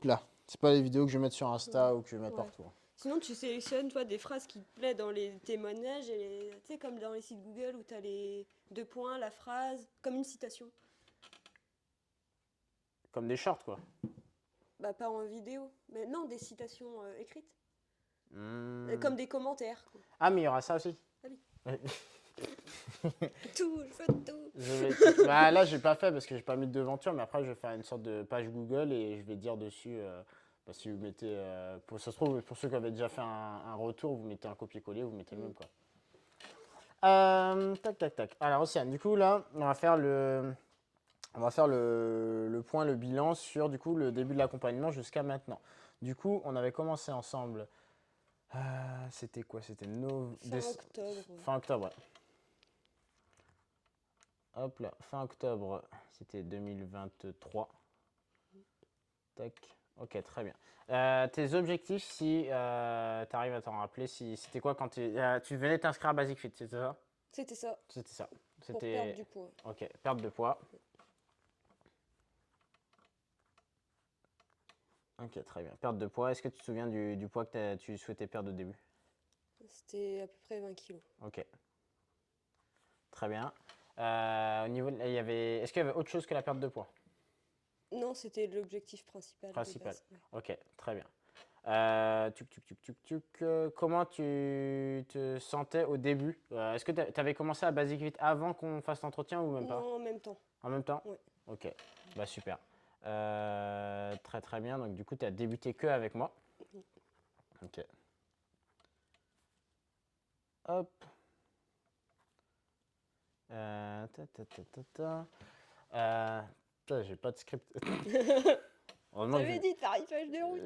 Là, c'est pas les vidéos que je vais mettre sur Insta ou que je vais mettre Ouais. partout, hein. Sinon, tu sélectionnes, toi, des phrases qui te plaisent dans les témoignages, tu sais, comme dans les sites Google où tu as les deux points, la phrase, comme une citation. Comme des shorts, quoi. Bah, pas en vidéo, mais non, des citations écrites. Hmm. Comme des commentaires, quoi. Ah, mais il y aura ça aussi. Ah oui. Ouais. Tout, je veux tout. Bah, là, j'ai pas fait parce que j'ai pas mis de devanture, mais après, je vais faire une sorte de page Google et je vais dire dessus. Bah, si vous mettez. Ça se trouve, pour ceux qui avaient déjà fait un retour, vous mettez un copier-coller, vous mettez le Mm. même, quoi. Tac, tac, tac. Alors, Océane, du coup, là, on va faire le point, le bilan sur du coup le début de l'accompagnement jusqu'à maintenant. Du coup, on avait commencé ensemble. C'était quoi? C'était Fin octobre, ouais. fin octobre. Ouais. Hop là, fin octobre, c'était 2023. Tac. Ok, très bien. Tes objectifs, si tu arrives à t'en rappeler, c'était quoi quand tu venais t'inscrire à Basic Fit, c'était ça? C'était ça, C'était ça. pour perdre C'était. du poids. Ok, perte de poids. Ok, très bien. Perte de poids. Est-ce que tu te souviens du poids que tu souhaitais perdre au début? C'était à peu près 20 kilos. Ok, très bien. Au niveau, est-ce qu'il y avait autre chose que la perte de poids? Non, c'était l'objectif principal de Principal. base. Ouais. Ok, très bien. Comment tu te sentais au début? Est-ce que tu avais commencé à Basic Fit avant qu'on fasse l'entretien ou même pas? Non, en même temps. En même temps? Ouais. Ok, bah super. Très très bien. Donc du coup, tu as débuté que avec moi. Ok. Hop. Ta, ta, ta, ta, ta. Putain, j'ai pas de script. Heureusement que T'avais j'ai. dit tarifage de route.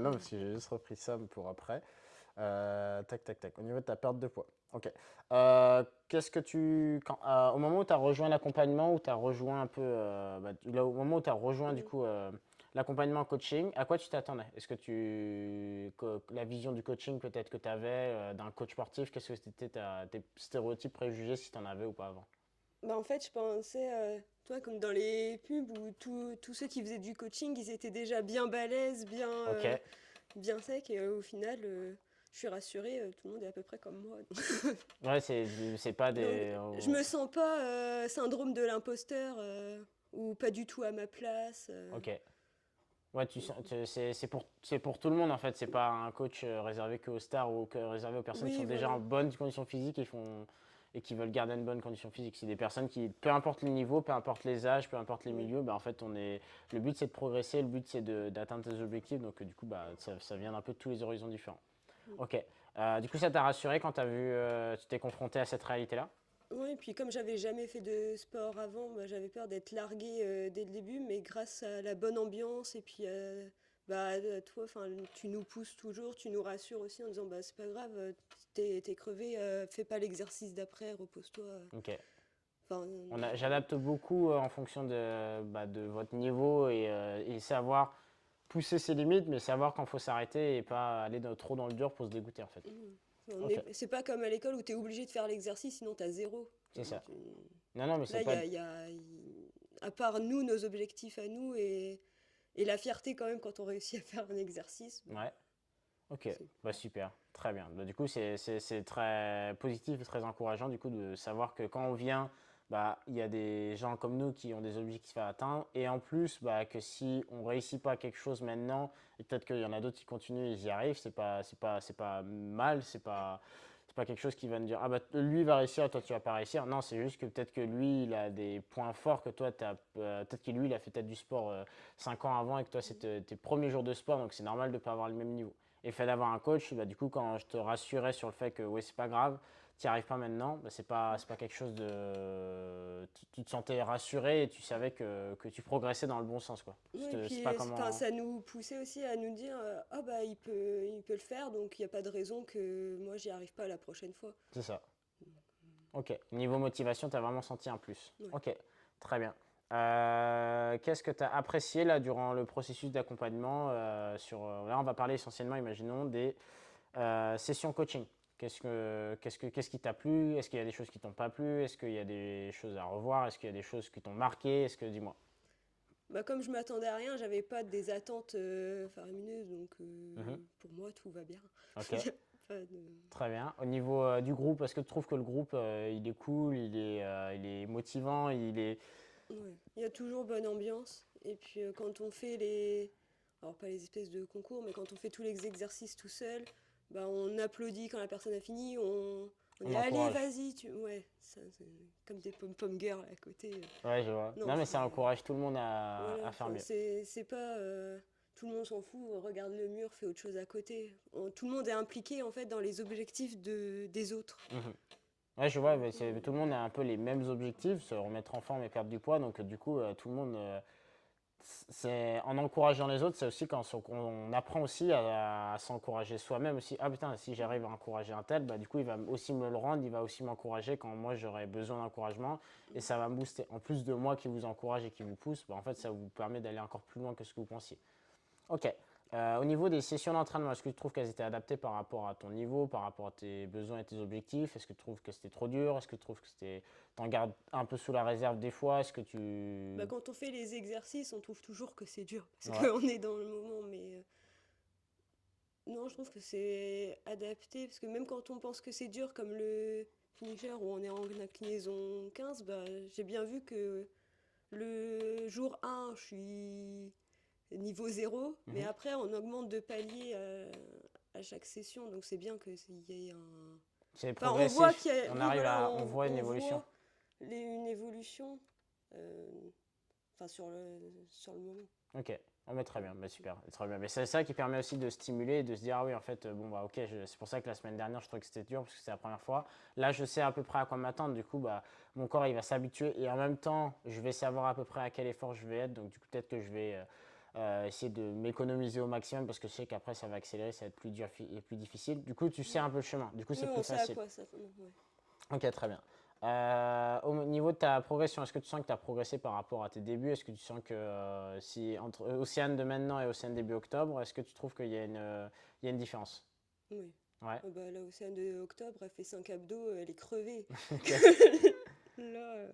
Non, parce que j'ai juste repris ça pour après. Tac, tac, tac. Au niveau de ta perte de poids. Ok. Qu'est-ce que au moment où tu as rejoint l'accompagnement, où tu as rejoint un peu. Au moment où tu as rejoint du Mm. coup l'accompagnement coaching, à quoi tu t'attendais? Est-ce que la vision du coaching peut-être que tu avais d'un coach sportif, qu'est-ce que c'était tes stéréotypes, préjugés, si tu en avais ou pas avant? Bah en fait, je pensais, toi, comme dans les pubs où tous ceux qui faisaient du coaching, ils étaient déjà bien balèzes, Ok. bien secs, et au final, je suis rassurée, tout le monde est à peu près comme moi. Ouais, c'est pas Donc, des. je me sens pas syndrome de l'imposteur ou pas du tout à ma place. Ok. Ouais, c'est pour tout le monde en fait. C'est pas un coach réservé que aux stars ou réservé aux personnes qui Oui, sont déjà en voilà. bonne condition physique et qui veulent garder une bonne condition physique. C'est des personnes qui, peu importe le niveau, peu importe les âges, peu importe les Ouais. milieux, bah, en fait, le but c'est de progresser, le but c'est d'atteindre tes objectifs. Donc, du coup, bah, ça vient d'un peu de tous les horizons différents. Mm. Ok. Du coup, ça t'a rassuré quand tu t'es confronté à cette réalité-là? Oui, et puis comme j'avais jamais fait de sport avant, bah, j'avais peur d'être larguée dès le début, mais grâce à la bonne ambiance et puis bah, à toi, enfin, tu nous pousses toujours, tu nous rassures aussi en disant bah c'est pas grave, t'es crevé, fais pas l'exercice d'après, repose-toi. Ok. Enfin, J'adapte beaucoup en fonction de votre niveau et savoir pousser ses limites, mais savoir quand faut s'arrêter et pas aller trop dans le dur pour se dégoûter en fait. Ok, c'est pas comme à l'école où t'es obligé de faire l'exercice, sinon t'as zéro. c'est ça. Tu- Non, non, mais c'est Là, pas. à part nous, nos objectifs à nous et la fierté quand même quand on réussit à faire un exercice, bon, Ouais, ok, c'est bah super, très bien. Bah, du coup, c'est très positif et très encourageant du coup de savoir que quand on vient, bah, il y a des gens comme nous qui ont des objectifs à atteindre et en plus, bah, que si on réussit pas quelque chose maintenant et peut-être qu'il y en a d'autres qui continuent, ils y arrivent, c'est pas mal, c'est pas quelque chose qui va nous dire ah bah lui va réussir, toi tu vas pas réussir. Non, c'est juste que peut-être que lui il a des points forts que toi peut-être que lui il a fait peut-être du sport 5 ans avant et que toi c'est tes premiers jours de sport donc c'est normal de pas avoir le même niveau. Et le fait d'avoir un coach, bah, du coup quand je te rassurais sur le fait que ouais c'est pas grave, tu n'y arrives pas maintenant, bah, c'est pas quelque chose de. Tu te sentais rassuré et tu savais que tu progressais dans le bon sens quoi. oui, et C'est puis pas enfin, comment. ça nous poussait aussi à nous dire ah bah il peut le faire, donc il n'y a pas de raison que moi j'y arrive pas la prochaine fois. C'est ça. Ok. Niveau motivation, tu as vraiment senti un plus. Ouais. Ok, très bien. Qu'est-ce que tu as apprécié là durant le processus d'accompagnement là, on va parler essentiellement, imaginons, des sessions coaching. Qu'est-ce qui t'a plu? Est-ce qu'il y a des choses qui t'ont pas plu? Est-ce qu'il y a des choses à revoir? Est-ce qu'il y a des choses qui t'ont marqué? Dis-moi. Bah, comme je m'attendais à rien, j'avais pas des attentes faramineuses, donc Mhm. pour moi tout va bien. Il Ok, y a pas de... très bien. Au niveau du groupe, est-ce que tu trouves que le groupe, il est cool, il est motivant, il est... Ouais. Il y a toujours bonne ambiance. Et puis quand on fait les... Alors pas les espèces de concours, mais quand on fait tous les exercices tout seul, bah, on applaudit quand la personne a fini, on On dit allez encourage. vas-y, tu... Ouais, ça, c'est comme des pom-pom girls à côté. Ouais, je vois. Non, Non, mais ça c'est... encourage tout le monde Voilà, à faire enfin, mieux. c'est pas... tout le monde s'en fout, regarde le mur, fait autre chose à côté. Tout le monde est impliqué en fait dans les objectifs des autres. Mhm. Ouais, je vois, Du mais coup, tout le monde a un peu les mêmes objectifs, se remettre en forme et perdre du poids. Donc, du coup, tout le monde, c'est en encourageant les autres, c'est aussi quand on apprend aussi à s'encourager soi-même aussi. Ah putain, si j'arrive à encourager un tel, bah, du coup, il va aussi me le rendre, il va aussi m'encourager quand moi j'aurai besoin d'encouragement. Et ça va me booster. En plus de moi qui vous encourage et qui vous pousse, bah, en fait, ça vous permet d'aller encore plus loin que ce que vous pensiez. Ok. Au niveau des sessions d'entraînement, est-ce que tu trouves qu'elles étaient adaptées par rapport à ton niveau, par rapport à tes besoins et tes objectifs? Est-ce que tu trouves que c'était trop dur? Est-ce que tu trouves que c'était... T'en gardes un peu sous la réserve des fois? Est-ce que bah, tu... quand on fait les exercices, on trouve toujours que c'est dur, parce Ouais. qu'on est dans le moment, mais non, je trouve que c'est adapté, parce que même quand on pense que c'est dur, comme le finisher où on est en inclinaison 15, bah, j'ai bien vu que le jour 1, je suis niveau 0, mais Mhm. après, on augmente de palier à chaque session, donc c'est bien qu'il y ait un... C'est Enfin, on voit progressif. qu'il y a... On Oui, arrive voilà, à... On voit une on évolution. voit une évolution, euh, enfin, sur le moment. Ok. On met très bien, bah, super, très bien. Mais c'est ça qui permet aussi de stimuler et de se dire, ah oui, en fait, bon, bah, ok, c'est pour ça que la semaine dernière, je trouvais que c'était dur parce que c'est la première fois. Là, je sais à peu près à quoi m'attendre, du coup, bah, mon corps, il va s'habituer et en même temps, je vais savoir à peu près à quel effort je vais être. Donc, du coup, peut-être que je vais essayer de m'économiser au maximum parce que je sais qu'après, ça va accélérer, ça va être plus dur et plus difficile. Du coup, tu sais un peu le chemin, du coup, Oui, c'est on plus sait à facile. quoi s'attendre. Ouais. Ok, très bien. Au niveau de ta progression, est-ce que tu sens que tu as progressé par rapport à tes débuts? Est-ce que tu sens que si entre Océane de maintenant et Océane début octobre, est-ce que tu trouves qu'il y a il y a une différence? Oui. Ouais. Ah bah, là, Océane de octobre, elle fait 5 abdos, elle est crevée. Ok. Là,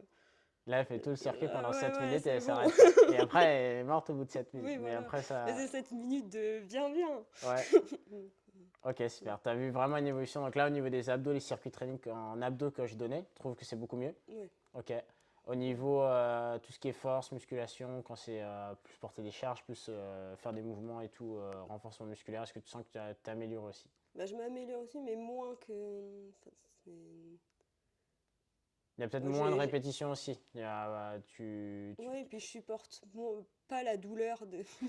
Là, elle fait tout le circuit pendant ouais, 7 ouais, minutes et c'est elle bon. s'arrête pas. Et après, elle est morte au bout de 7 minutes. Oui, Mais voilà. après, Bah, ça. c'est 7 minutes de bien, bien. Ouais. Ok, super. Tu as vu vraiment une évolution. Donc là, au niveau des abdos, les circuits training en abdos que je donnais, je trouve que c'est beaucoup mieux. Ouais. Ok. Au niveau tout ce qui est force, musculation, quand c'est plus porter des charges, plus faire des mouvements et tout, renforcement musculaire, est-ce que tu sens que tu t'améliores aussi? Bah, je m'améliore aussi, mais moins que. Enfin, Il y a peut-être moi, moins de répétitions aussi. Il y a, ouais, et puis je supporte pas la douleur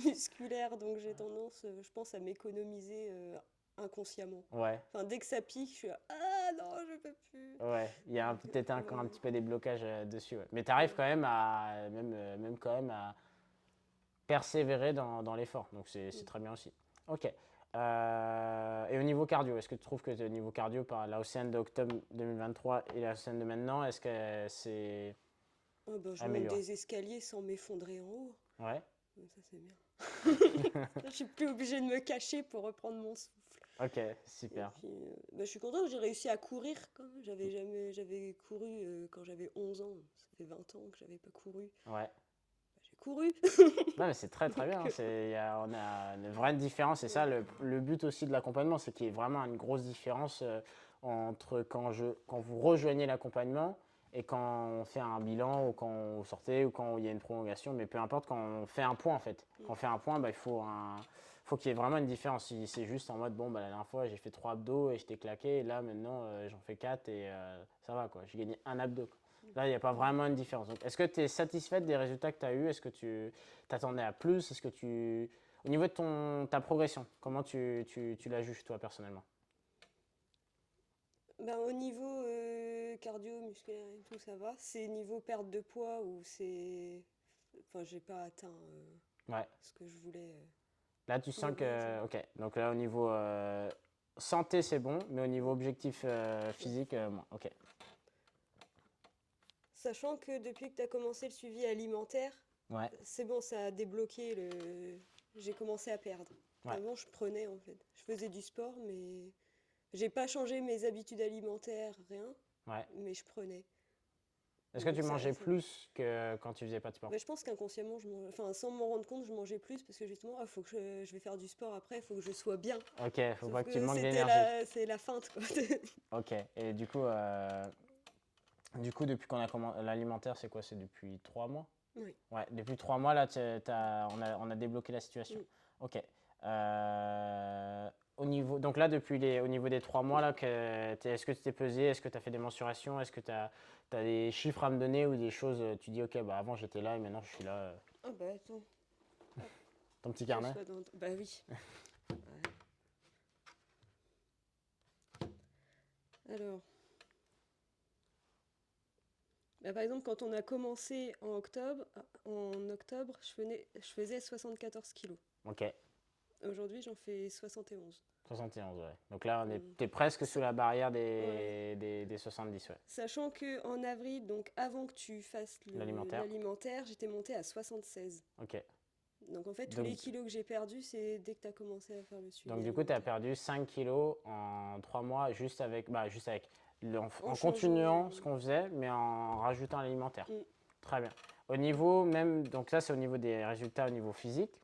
musculaire, donc j'ai tendance, je pense, à m'économiser inconsciemment. Ouais, Enfin, dès que ça pique, je suis là, ah non, je peux plus. ouais. Il y a Donc, peut-être encore un ouais, petit peu des blocages dessus. Ouais. Mais tu arrives ouais. quand même à, même quand même à persévérer dans l'effort. Donc c'est Mm. très bien aussi. Ok. Et au niveau cardio, est-ce que tu trouves que au niveau cardio, par la Océane d'octobre 2023 et la Océane de maintenant, est-ce que c'est Ah bah, je monte amélioré? des escaliers sans m'effondrer en haut. Ouais. Ça, c'est bien. Je suis plus obligée de me cacher pour reprendre mon souffle. Ok, Et super. puis, bah, je suis contente, j'ai réussi à courir quand même. J'avais couru quand j'avais 11 ans. Ça fait 20 ans que j'avais pas couru. Ouais. Bah, j'ai couru. Non, mais c'est très très bien. Donc, On a une vraie différence. Et ça, ouais. le but aussi de l'accompagnement, c'est qu'il y ait vraiment une grosse différence entre quand vous rejoignez l'accompagnement et quand on fait un bilan ou quand vous sortez ou quand il y a une prolongation. Mais peu importe, quand on fait un point en fait. Quand on fait un point, bah, faut qu'il y ait vraiment une différence. Si c'est juste en mode, bon, bah, la dernière fois, j'ai fait 3 abdos et j'étais claqué. Et là, maintenant, j'en fais 4 et ça va quoi. J'ai gagné un abdo. Là, il n'y a pas vraiment une différence. Donc, est-ce que tu es satisfaite des résultats que tu as eus? Est-ce que tu t'attendais à plus? Est-ce que tu... Au niveau de ta progression, comment tu la juges toi personnellement? Ben, au niveau cardio, musculaire et tout, ça va. C'est niveau perte de poids où c'est. Enfin, j'ai pas atteint Ouais. ce que je voulais Là, tu de sens base. que... Ok. Donc là, au niveau santé, c'est bon, mais au niveau Mm. objectif Ouais. physique, moins. Ok. Sachant que depuis que tu as commencé le suivi alimentaire, Ouais. c'est bon, ça a débloqué J'ai commencé à perdre. Ouais. Avant, je prenais en fait. Je faisais du sport, mais j'ai pas changé mes habitudes alimentaires, rien, Ouais. mais je prenais. Est-ce que tu Donc mangeais ça- plus que quand tu faisais pas de sport? Bah, je pense qu'inconsciemment, enfin, sans m'en rendre compte, je mangeais plus parce que justement, ah, faut que je vais faire du sport après, il faut que je sois bien. Ok, faut Sauf pas que tu que manques d'énergie. c'est la feinte, quoi. Ok, et du coup, depuis qu'on a commencé l'alimentaire, c'est quoi? C'est depuis 3 mois? Oui. Ouais, depuis 3 mois, là, on a débloqué la situation. Mm. Ok. Donc là, au niveau des 3 mois, là, est-ce que tu t'es pesé? Est-ce que tu as fait des mensurations? Est-ce que tu as des chiffres à me donner ou des choses, tu dis, ok, bah avant j'étais là et maintenant je suis là. Ah bah attends, Ton petit que je carnet? sois dans... Bah oui. Ouais. Alors, bah, par exemple, quand on a commencé en octobre, je faisais 74 kilos. Ok, Aujourd'hui, j'en fais 71. 71, ouais. Donc là, Hum. t'es presque sous Ça- la barrière ouais. des 70, ouais. Sachant que en avril, donc avant que tu fasses L'alimentaire. l'alimentaire, j'étais montée à 76. Ok. Donc en fait, tous les Donc, kilos que j'ai perdus, c'est dès que tu as commencé à faire le suivi Donc du coup, tu as alimentaire. perdu 5 kilos en 3 mois juste avec En en changeant... continuant ce qu'on faisait, mais en rajoutant l'alimentaire. Mm. Très bien. Au niveau même, donc ça c'est au niveau des résultats au niveau physique,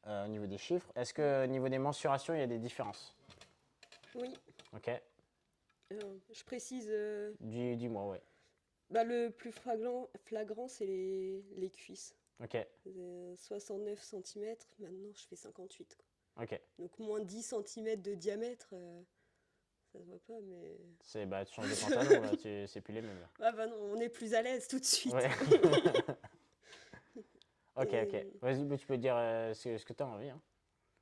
au niveau des chiffres. Est-ce que au niveau des mensurations, il y a des différences? Oui. Ok. Je précise, Dis-moi, ouais. bah, le plus flagrant c'est les cuisses. Ok, 69 cm, maintenant je fais 58, quoi. ok. Donc moins 10 cm de diamètre, ça se voit pas, mais... Bah, tu changes de pantalon, là, c'est plus les mêmes, là. Ah bah non, on est plus à l'aise tout de suite. Ouais. Ok, ok. Et... Vas-y, bah, tu peux dire ce que tu as envie, hein.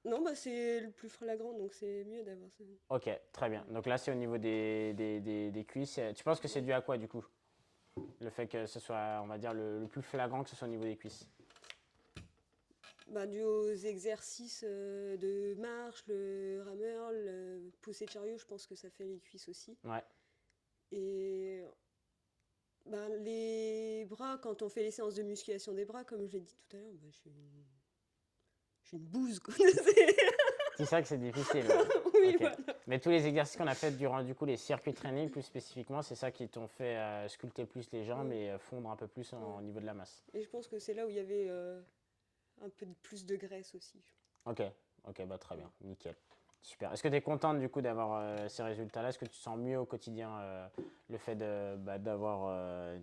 Non, bah c'est le plus flagrant, donc c'est mieux d'avoir ça. Ok, très bien. Donc là, c'est au niveau des cuisses. Tu penses que c'est dû à quoi, du coup? Le fait que ce soit, on va dire, le plus flagrant que ce soit au niveau des cuisses. Bah, dû aux exercices de marche, le rameur, le poussé de chariot, je pense que ça fait les cuisses aussi. Ouais, Et bah, les bras, quand on fait les séances de musculation des bras, comme je l'ai dit tout à l'heure, bah, je suis une bouse, quoi. c'est ça que c'est difficile. Ouais. Oui, Ok. voilà. Mais tous les exercices qu'on a fait durant, du coup, les circuits training, plus spécifiquement, c'est ça qui t'ont fait sculpter plus les jambes Ouais, et fondre un peu plus ouais. au niveau de la masse. Et je pense que c'est là où il y avait un peu plus de graisse aussi. Ok, ok, bah très Ouais. bien, nickel. Super. Est-ce que tu es contente du coup d'avoir ces résultats-là? Est-ce que tu te sens mieux au quotidien le fait d'avoir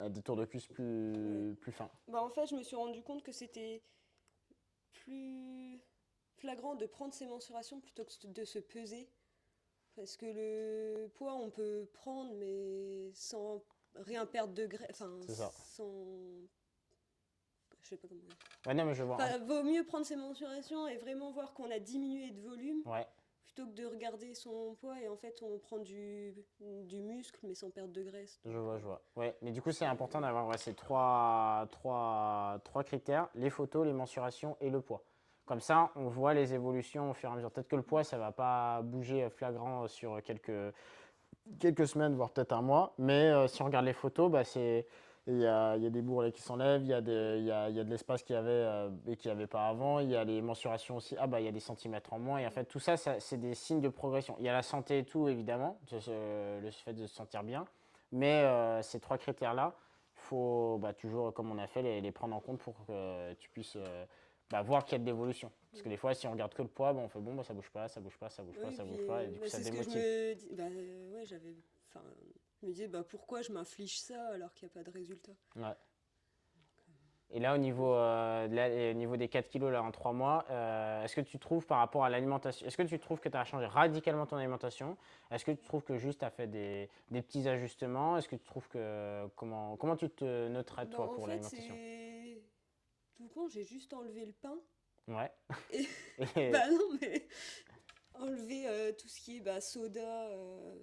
des tours de cuisse Ouais. plus fins? Bah, en fait, je me suis rendu compte que c'était plus flagrant de prendre ses mensurations plutôt que de se peser. Parce que le poids, on peut prendre, mais sans rien perdre de graisse. Enfin, C'est ça. sans. Je sais pas comment dire. Ouais, non, mais je vois. Enfin, vaut mieux prendre ses mensurations et vraiment voir qu'on a diminué de volume Ouais, plutôt que de regarder son poids et en fait, on prend du muscle mais sans perdre de graisse. je Donc, vois, je vois. Ouais, mais du coup, c'est c'est. important d'avoir ces trois critères, les photos, les mensurations et le poids. Comme ça, on voit les évolutions au fur et à mesure. Peut-être que le poids, ça va pas bouger flagrant sur quelques semaines, voire peut-être un mois. Mais si on regarde les photos, bah, il y a des bourrelets qui s'enlèvent, il y a de l'espace qu'il y avait et qu'il n'y avait pas avant. Il y a les mensurations aussi. Ah bah il y a des centimètres en moins. Et en fait, tout ça, c'est des signes de progression. Il y a la santé et tout, évidemment, le fait de se sentir bien. Mais ces trois critères-là, il faut toujours, comme on a fait, les prendre en compte pour que tu puisses voir qu'il y a de l'évolution. Parce que des fois, si on regarde que le poids, on fait bon, ça bouge pas, ça bouge pas, ça bouge pas, Oui, ça puis bouge pas. Et du coup, ça c'est ce que je démotive. me dis. Bah, ouais, j'avais. Enfin, je me disais, bah, pourquoi je m'inflige ça alors qu'il n'y a pas de résultat? Ouais. Et là, au niveau des 4 kilos là, en 3 mois, est-ce que tu trouves par rapport à l'alimentation, est-ce que tu trouves que tu as changé radicalement ton alimentation? Est-ce que tu trouves que juste tu as fait des petits ajustements? Est-ce que tu trouves que. Comment tu te noterais Bah, toi en pour fait, l'alimentation? c'est. Tout con, j'ai juste enlevé le pain. Ouais. Et Et- bah non, mais enlever tout ce qui est bah, soda,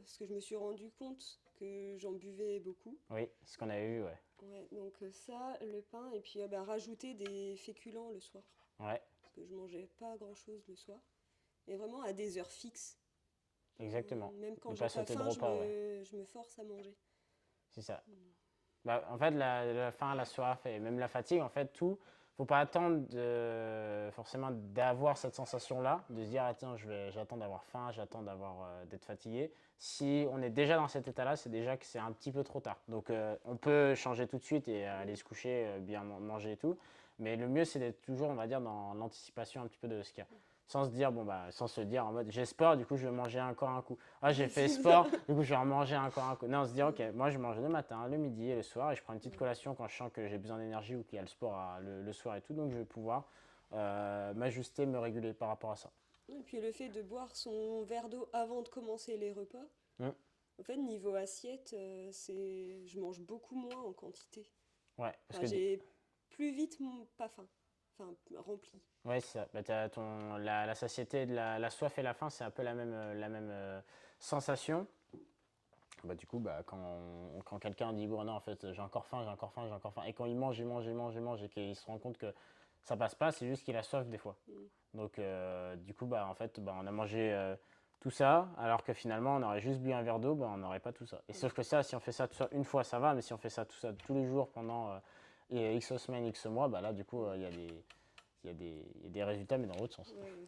parce que je me suis rendu compte que j'en buvais beaucoup. oui, ce qu'on avait vu, ouais. Ouais, donc ça, le pain, et puis bah, rajouter des féculents le soir. Ouais, Parce que je mangeais pas grand-chose le soir. Mais vraiment à des heures fixes. exactement. Même quand Ne j'ai pas pas sauter de faim, repas, ouais. je me force à manger. C'est ça. En fait, la faim, la soif et même la fatigue, en fait, tout, faut pas attendre forcément d'avoir cette sensation-là, de se dire, ah, tiens, j'attends d'avoir faim, j'attends d'être fatigué. Si on est déjà dans cet état-là, c'est déjà que c'est un petit peu trop tard. Donc, on peut changer tout de suite et aller se coucher, bien manger et tout. Mais le mieux, c'est d'être toujours, on va dire, dans l'anticipation un petit peu de ce qu'il y a. Sans se dire, bon, bah, sans se dire en mode, j'ai sport, du coup, je vais manger encore un coup. Ah, j'ai fait C'est sport, ça. du coup, je vais en manger encore un coup. Non, on se dit, ok, Ouais. moi, je mange le matin, le midi et le soir, et je prends une petite Ouais. collation quand je sens que j'ai besoin d'énergie ou qu'il y a le sport le soir et tout. Donc, je vais pouvoir m'ajuster, me réguler par rapport à ça. Et puis le fait de boire son verre d'eau avant de commencer les repas, Mm. en fait, niveau assiette, je mange beaucoup moins en quantité. Ouais, parce Enfin, que j'ai plus vite pas faim, enfin rempli. ouais, c'est ça. Bah, la satiété, la soif et la faim, c'est un peu la même sensation. Bah, du coup, bah, quand quelqu'un dit, bon, non, en fait, j'ai encore faim, j'ai encore faim, j'ai encore faim, et quand il mange, il mange, il mange, il mange, et qu'il se rend compte que ça passe pas, c'est juste qu'il a soif des fois. Mm. Donc, du coup, bah, en fait, bah, on a mangé tout ça, alors que finalement, on aurait juste bu un verre d'eau, bah, on n'aurait pas tout ça. Et Ouais. sauf que ça, si on fait ça tout ça une fois, ça va, mais si on fait ça tout ça tous les jours pendant X semaines, X mois, bah là, du coup, Mm. il y a des résultats, mais dans l'autre sens. Ouais, ouais.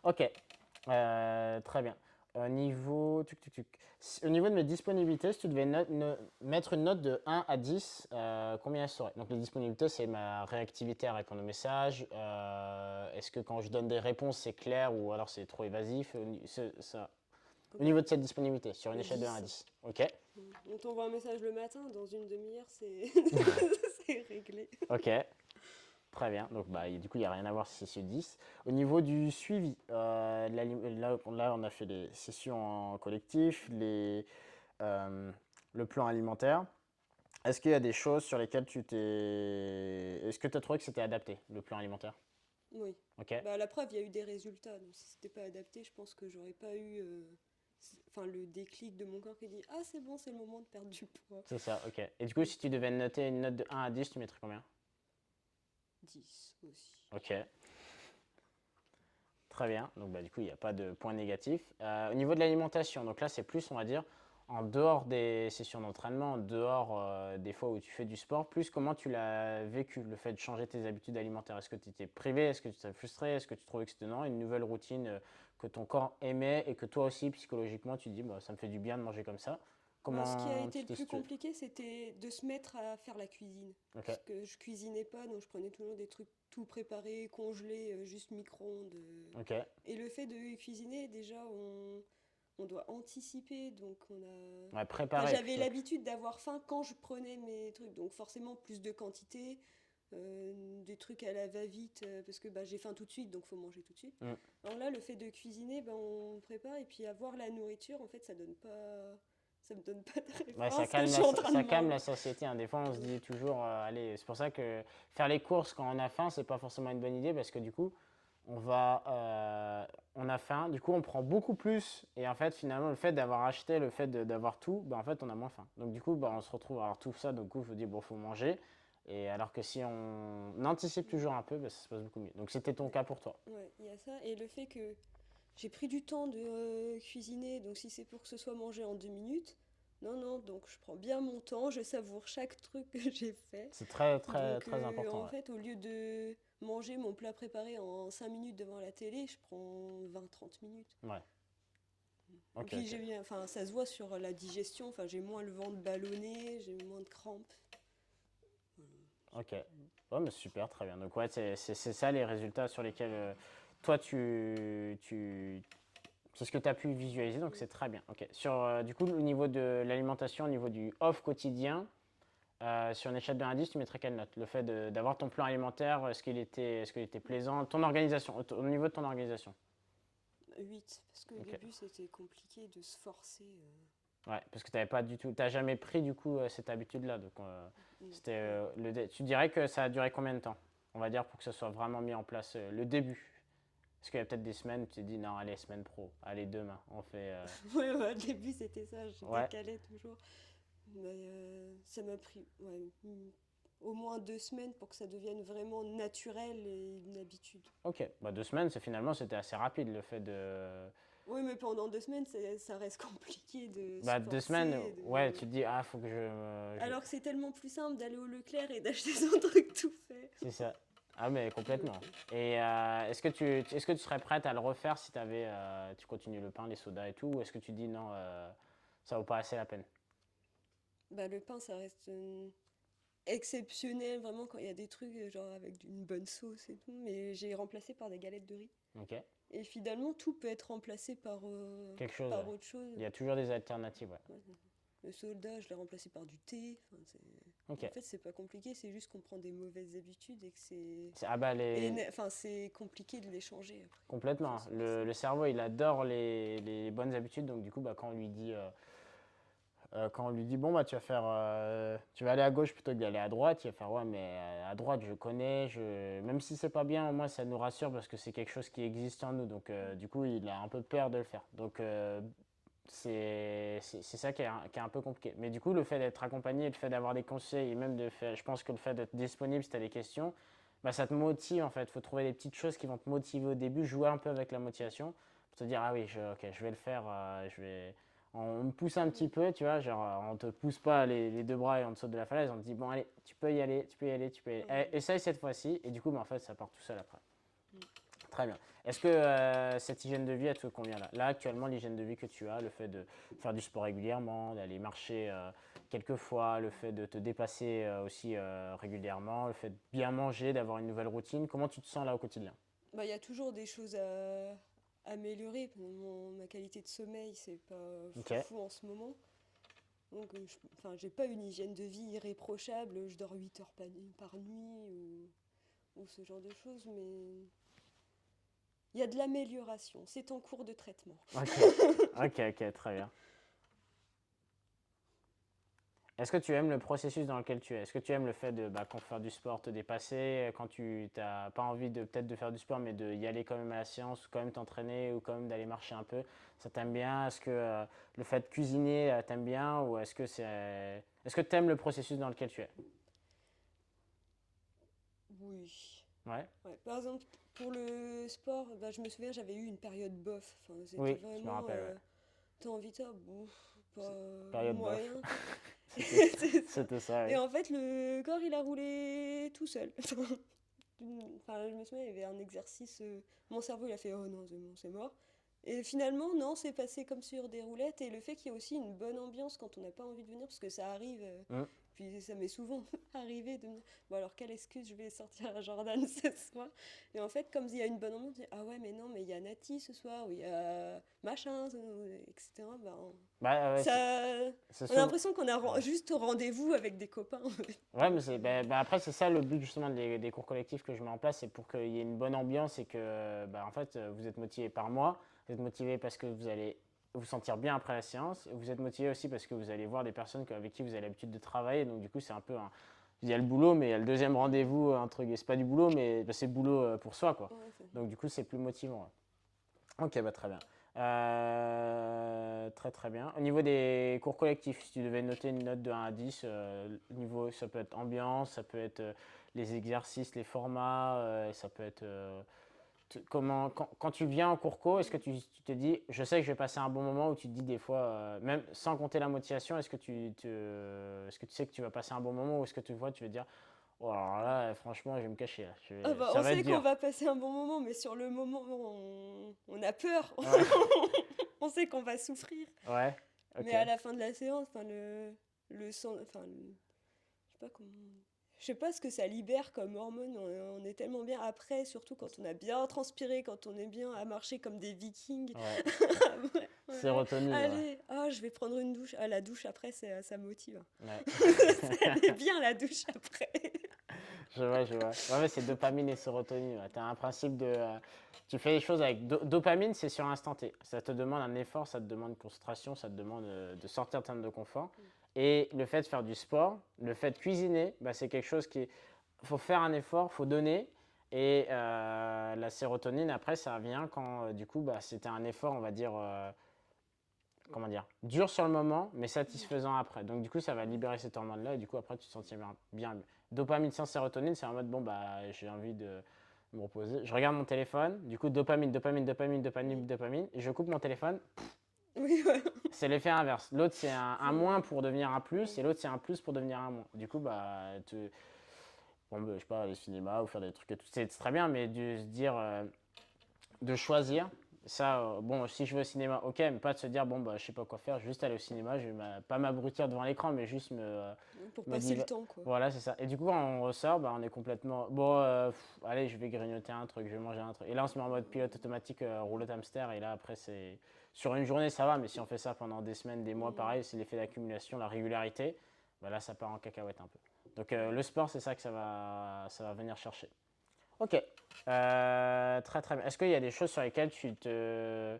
Ok, très bien. Au niveau de mes disponibilités, si tu devais mettre une note de 1 à 10, combien elle serait? Donc les disponibilités, c'est ma réactivité à répondre aux messages. Est-ce que quand je donne des réponses, c'est clair ou alors c'est trop évasif? Au Ok. niveau de cette disponibilité, sur une échelle de 1 à 10. 10. Ok, Mm. On t'envoie un message le matin, dans une demi-heure, c'est c'est réglé. ok. Très bien, donc bah, du coup il n'y a rien à voir si c'est sur 10. Au niveau du suivi, là on a fait les sessions en collectif, le plan alimentaire. Est-ce qu'il y a des choses sur lesquelles tu t'es... Est-ce que tu as trouvé que c'était adapté, le plan alimentaire? Oui. Ok, Bah, la preuve, il y a eu des résultats. Donc, si c'était pas adapté, je pense que j'aurais pas eu enfin, le déclic de mon corps qui dit ah, c'est bon, c'est le moment de perdre du poids. c'est ça, ok. Et du coup, si tu devais noter une note de 1 à 10, tu mettrais combien? 10 aussi. Ok, très bien. Donc bah, du coup, il n'y a pas de point négatif. Au niveau de l'alimentation, donc là c'est plus, on va dire, en dehors des sessions d'entraînement, en dehors des fois où tu fais du sport, plus comment tu l'as vécu, le fait de changer tes habitudes alimentaires. Est-ce que tu étais privé? Est-ce que tu t'es frustré? Est-ce que tu trouvais que c'était non, une nouvelle routine que ton corps aimait et que toi aussi, psychologiquement, tu te dis, bah, ça me fait du bien de manger comme ça? Ben, ce qui a Comment été tu le t'es plus situé? compliqué, c'était de se mettre à faire la cuisine. Ok, Parce que je cuisinais pas, donc je prenais toujours des trucs tout préparés, congelés, juste micro-ondes. ok. Et le fait de cuisiner, déjà, on doit anticiper, donc Ouais, Enfin, préparé j'avais plutôt. l'habitude d'avoir faim quand je prenais mes trucs, donc forcément plus de quantité, des trucs à la va-vite, parce que bah, j'ai faim tout de suite, donc faut manger tout de suite. Mm. Alors là, le fait de cuisiner, ben, on prépare, et puis avoir la nourriture, en fait, ça me donne pas de Ouais, référence quand je suis en train de ça calme manger. la satiété, hein. Des fois, on se Ouais. dit toujours, allez, c'est pour ça que faire les courses quand on a faim, c'est pas forcément une bonne idée parce que du coup, on a faim, du coup, on prend beaucoup plus. Et en fait, finalement, le fait d'avoir acheté, le fait d'avoir tout, bah, en fait, on a moins faim. Donc, du coup, bah, on se retrouve à avoir tout ça. Donc, du coup, il faut dire, bon, faut manger. Et alors que si on anticipe toujours un peu, bah, ça se passe beaucoup mieux. Donc, c'était ton Ouais, cas pour toi. ouais, il y a ça. Et le fait que j'ai pris du temps de cuisiner, donc si c'est pour que ce soit mangé en 2 minutes, non, non, donc je prends bien mon temps, je savoure chaque truc que j'ai fait. C'est très, très, Donc très important. en Ouais. fait, au lieu de manger mon plat préparé en 5 minutes devant la télé, je prends 20-30 minutes. Ouais. Et Ok, puis ok. enfin, ça se voit sur la digestion, enfin, j'ai moins le ventre ballonné, j'ai moins de crampes. Ok. Ouais, mais super, très bien. Donc, ouais, c'est ça les résultats sur lesquels toi, c'est ce que tu as pu visualiser, donc c'est très bien. Ok. Sur, du coup, au niveau de l'alimentation, au niveau du off quotidien, sur une échelle de 1 à 10, tu mettrais quelle note? Le fait d'avoir ton plan alimentaire, est-ce qu'il était plaisant? Ton organisation, au niveau de ton organisation. 8, parce qu'au Ok. début, c'était compliqué de se forcer. Ouais, parce que tu n'avais pas du tout, t'as jamais pris du coup cette habitude-là. Donc, Non, c'était, non. tu dirais que ça a duré combien de temps? On va dire pour que ça soit vraiment mis en place le début. Parce qu'il y a peut-être des semaines où tu te dis non, allez, semaine pro, allez, demain, on fait. Ouais, ouais, au début, c'était ça, je Ouais, décalais toujours. Mais ça m'a pris au moins 2 semaines pour que ça devienne vraiment naturel et une habitude. ok. Bah, 2 semaines, finalement, c'était assez rapide le fait de. Oui, mais pendant 2 semaines, ça reste compliqué de se Bah, 2 semaines, forcer. ouais, tu te dis, ah, faut que Alors que c'est tellement plus simple d'aller au Leclerc et d'acheter son truc tout fait. C'est ça. Ah, mais Donc, complètement. Et est-ce que tu serais prête à le refaire si tu continues le pain, les sodas et tout, ou est-ce que tu dis non, ça vaut pas assez la peine? bah, le pain, ça reste exceptionnel, vraiment, quand il y a des trucs, genre avec une bonne sauce et tout. Mais j'ai remplacé par des galettes de riz. Ok, Et finalement, tout peut être remplacé quelque chose, par ouais. autre chose. Il y a toujours des alternatives, ouais. Ouais, le soda, je l'ai remplacé par du thé. Enfin, Ok. en fait, c'est pas compliqué, c'est juste qu'on prend des mauvaises habitudes et que c'est. Ah bah Enfin, c'est compliqué de les changer après. complètement. Enfin, Le cerveau, il adore les bonnes habitudes, donc du coup, bah, quand on lui dit bon bah tu vas aller à gauche plutôt que d'aller à droite, il va faire ouais mais à droite je connais, même si c'est pas bien, au moins ça nous rassure parce que c'est quelque chose qui existe en nous, donc du coup il a un peu peur de le faire. Donc c'est ça qui est un peu compliqué. Mais du coup le fait d'être accompagné, le fait d'avoir des conseils et même de faire, je pense que le fait d'être disponible si tu as des questions, bah, ça te motive en fait. Il faut trouver des petites choses qui vont te motiver au début, jouer un peu avec la motivation pour te dire ah oui ok je vais le faire, on me pousse un petit peu, tu vois, genre on te pousse pas les deux bras et on te saute de la falaise, on te dit bon allez, tu peux y aller, tu peux y aller, tu peux y aller. Essaye cette fois-ci et du coup bah, en fait ça part tout seul après. Très bien. Est-ce que cette hygiène de vie, elle te convient là? Là, actuellement, l'hygiène de vie que tu as, le fait de faire du sport régulièrement, d'aller marcher quelques fois, le fait de te dépasser aussi régulièrement, le fait de bien manger, d'avoir une nouvelle routine, comment tu te sens là au quotidien? bah, il y a toujours des choses à améliorer. Ma qualité de sommeil, c'est pas Ok, foufou en ce moment. Donc, enfin, j'ai pas une hygiène de vie irréprochable. Je dors 8 heures par nuit ou ce genre de choses, mais il y a de l'amélioration. C'est en cours de traitement. ok, ok, très bien. Est-ce que tu aimes le processus dans lequel tu es? Est-ce que tu aimes le fait de, bah, quand faire du sport, te dépasser, quand tu n'as pas envie de peut-être de faire du sport, mais de y aller quand même à la séance, ou quand même t'entraîner, ou quand même d'aller marcher un peu, ça t'aime bien? Est-ce que le fait de cuisiner, t'aimes bien, ou est-ce que tu aimes le processus dans lequel tu es? Oui. Ouais, Ouais. Par exemple, pour le sport, bah, je me souviens, j'avais eu une période bof. Enfin, c'était oui, je me vraiment. rappelle, ouais. T'as envie de ça? Bouf, pas Période bof. moyen, quoi. C'était ça. C'est ça. C'était ça, Et oui. en fait, le corps, il a roulé tout seul. Enfin, je me souviens, il y avait un exercice. Mon cerveau, il a fait oh non, c'est bon, c'est mort. Et finalement, non, c'est passé comme sur des roulettes. Et le fait qu'il y ait aussi une bonne ambiance quand on n'a pas envie de venir, parce que ça arrive, Mm. puis ça m'est souvent arrivé de me dire bon, alors quelle excuse je vais sortir à Jordan ce soir? Et en fait, comme il y a une bonne ambiance, on dit ah ouais, mais non, mais il y a Nati ce soir, ou il y a machin, etc. Ben, Bah, ouais, ça, c'est on a souvent. l'impression qu'on a Ouais. juste rendez-vous avec des copains. Ouais, mais Donc, après, c'est ça le but justement des cours collectifs que je mets en place, c'est pour qu'il y ait une bonne ambiance et que bah, en fait, vous êtes motivé par moi, vous êtes motivé parce que vous allez vous sentir bien après la séance, et vous êtes motivé aussi parce que vous allez voir des personnes avec qui vous avez l'habitude de travailler, donc du coup, c'est un peu il y a le boulot, mais il y a le deuxième rendez-vous, un truc, et c'est pas du boulot, mais bah, c'est le boulot pour soi, quoi. ouais, Donc du coup, c'est plus motivant. Ouais. Ok, bah très bien. Très très bien. Au niveau des cours collectifs, si tu devais noter une note de 1 à 10, niveau, ça peut être ambiance, ça peut être les exercices, les formats, ça peut être quand tu viens en cours co, est-ce que tu te dis, je sais que je vais passer un bon moment, ou tu te dis des fois, même sans compter la motivation, est-ce que tu sais que tu vas passer un bon moment, ou est-ce que tu vois, tu vas dire, oh alors là, franchement, je vais me cacher là, ah bah, ça on va être sait qu'on dur. va passer un bon moment, mais sur le moment, on a peur. Ouais, On sait qu'on va souffrir. ouais, Mais ok. à la fin de la séance, enfin, je sais pas comment. Je sais pas ce que ça libère comme hormone. On est tellement bien après, surtout quand on a bien transpiré, quand on est bien à marcher comme des vikings. Ouais. Après, ouais, Sérotonine, ouais. allez, ah, je vais prendre une douche. Ah, la douche après, ça motive. Ouais. Elle est bien la douche après. Je vois, je vois. Ouais, ouais, c'est dopamine et sérotonine. Ouais. Tu as un principe de. Tu fais les choses avec dopamine, c'est sur instant T. Ça te demande un effort, ça te demande une concentration, ça te demande de sortir de ta zone de confort. Et le fait de faire du sport, le fait de cuisiner, bah, c'est quelque chose qui. Il faut faire un effort, il faut donner. Et la sérotonine, après, ça vient quand, du coup, bah, c'était un effort, on va dire, comment dire, dur sur le moment, mais satisfaisant après. Donc du coup, ça va libérer cette hormone-là et du coup, après, tu te sens bien mieux. Dopamine sans sérotonine, c'est en mode, bon, bah, j'ai envie de me reposer. Je regarde mon téléphone, du coup, dopamine, dopamine, dopamine, dopamine, dopamine, et je coupe mon téléphone. Oui, ouais. C'est l'effet inverse. L'autre, c'est un moins pour devenir un plus, Ouais. et l'autre, c'est un plus pour devenir un moins. Du coup, bah, bon, bah, je sais pas, aller au cinéma ou faire des trucs et tout. C'est très bien, mais de se dire, de choisir. Ça, bon, si je vais au cinéma, ok, mais pas de se dire, bon, bah, je sais pas quoi faire, juste aller au cinéma, je vais pas m'abrutir devant l'écran, mais juste Pour me passer le div- temps, quoi. Voilà, c'est ça. Et du coup, quand on ressort, bah, on est complètement. Bon, allez, je vais grignoter un truc, je vais manger un truc. Et là, on se met en mode pilote automatique, roulotte hamster, et là, après, c'est. Sur une journée, ça va, mais si on fait ça pendant des semaines, des mois, Mm. pareil, c'est l'effet d'accumulation, la régularité, bah, là, ça part en cacahuète un peu. Donc, Ouais. le sport, c'est ça que ça va venir chercher. Ok. Très très bien. Est-ce qu'il y a des choses sur lesquelles tu te.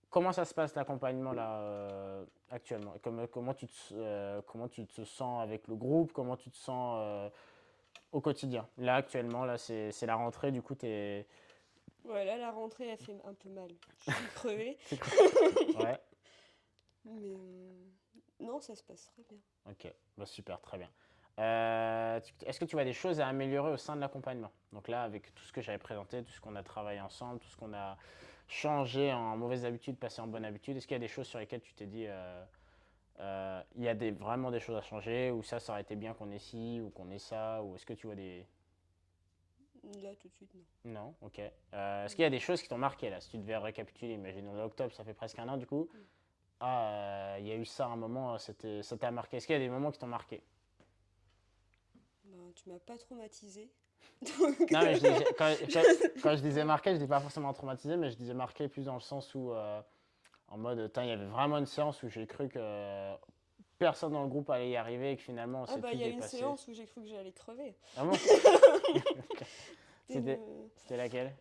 Comment ça se passe l'accompagnement là actuellement? Et comment tu te sens avec le groupe? Comment tu te sens au quotidien? Là actuellement, là c'est la rentrée, du coup t'es. Ouais, là, la rentrée, elle fait un peu mal. Je suis crevée. C'est quoi? Ouais. Mais non, ça se passe très bien. Ok. Bah, super, très bien. Est-ce que tu vois des choses à améliorer au sein de l'accompagnement? Donc là, avec tout ce que j'avais présenté, tout ce qu'on a travaillé ensemble, tout ce qu'on a changé en mauvaise habitude, passé en bonne habitude, est-ce qu'il y a des choses sur lesquelles tu t'es dit il y a vraiment des choses à changer, ou ça aurait été bien qu'on ait ci, ou qu'on ait ça, ou est-ce que tu vois des. Là, tout de suite, non. Non, ok. Est-ce qu'il y a des choses qui t'ont marqué là? Si tu devais récapituler, imaginons l'octobre, ça fait presque un an du coup. Mm. Ah, il y a eu ça à un moment, ça t'a marqué. Est-ce qu'il y a des moments qui t'ont marqué? Ben, tu m'as pas traumatisée. Donc, Non, mais quand je disais marqué, je dis pas forcément traumatisé, mais je disais marqué plus dans le sens où, en mode, il y avait vraiment une séance où j'ai cru que personne dans le groupe allait y arriver et que finalement on ah s'est bah, tous il y a une dépassés. séance où j'ai cru que j'allais crever. Ah bon? C'était C'était c'était laquelle?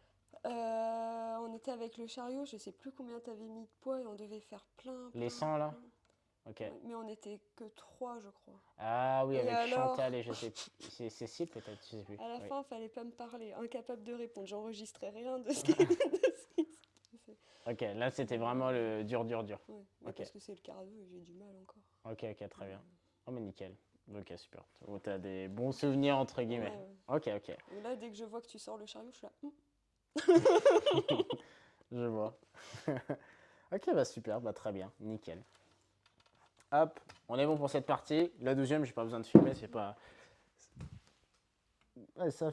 on était avec le chariot, je sais plus combien t'avais mis de poids et on devait faire plein, Les plein, 100 là? plein. Ok. Ouais, mais on était que trois, je crois. Ah oui, Et avec Chantal alors, et je sais plus. C'est Cécile peut-être, je sais plus. à la Oui. fin, fallait pas me parler, incapable de répondre. J'enregistrais rien de ce qui, de ce qui se passait. Ok, là c'était vraiment Mais, le dur, dur, dur. ouais, mais Ok, parce que c'est le cardio et j'ai du mal encore. ok, ok, très Mais, bien. Oh mais nickel. Ok, super. Oh, t'as des bons souvenirs entre ouais, guillemets. ouais. Ok, ok. Et là, dès que je vois que tu sors le chariot, je suis là. Je vois. Ok, bah super, bah très bien, nickel. Hop, on est bon pour cette partie. La deuxième, j'ai pas besoin de filmer, c'est pas. Ouais, ça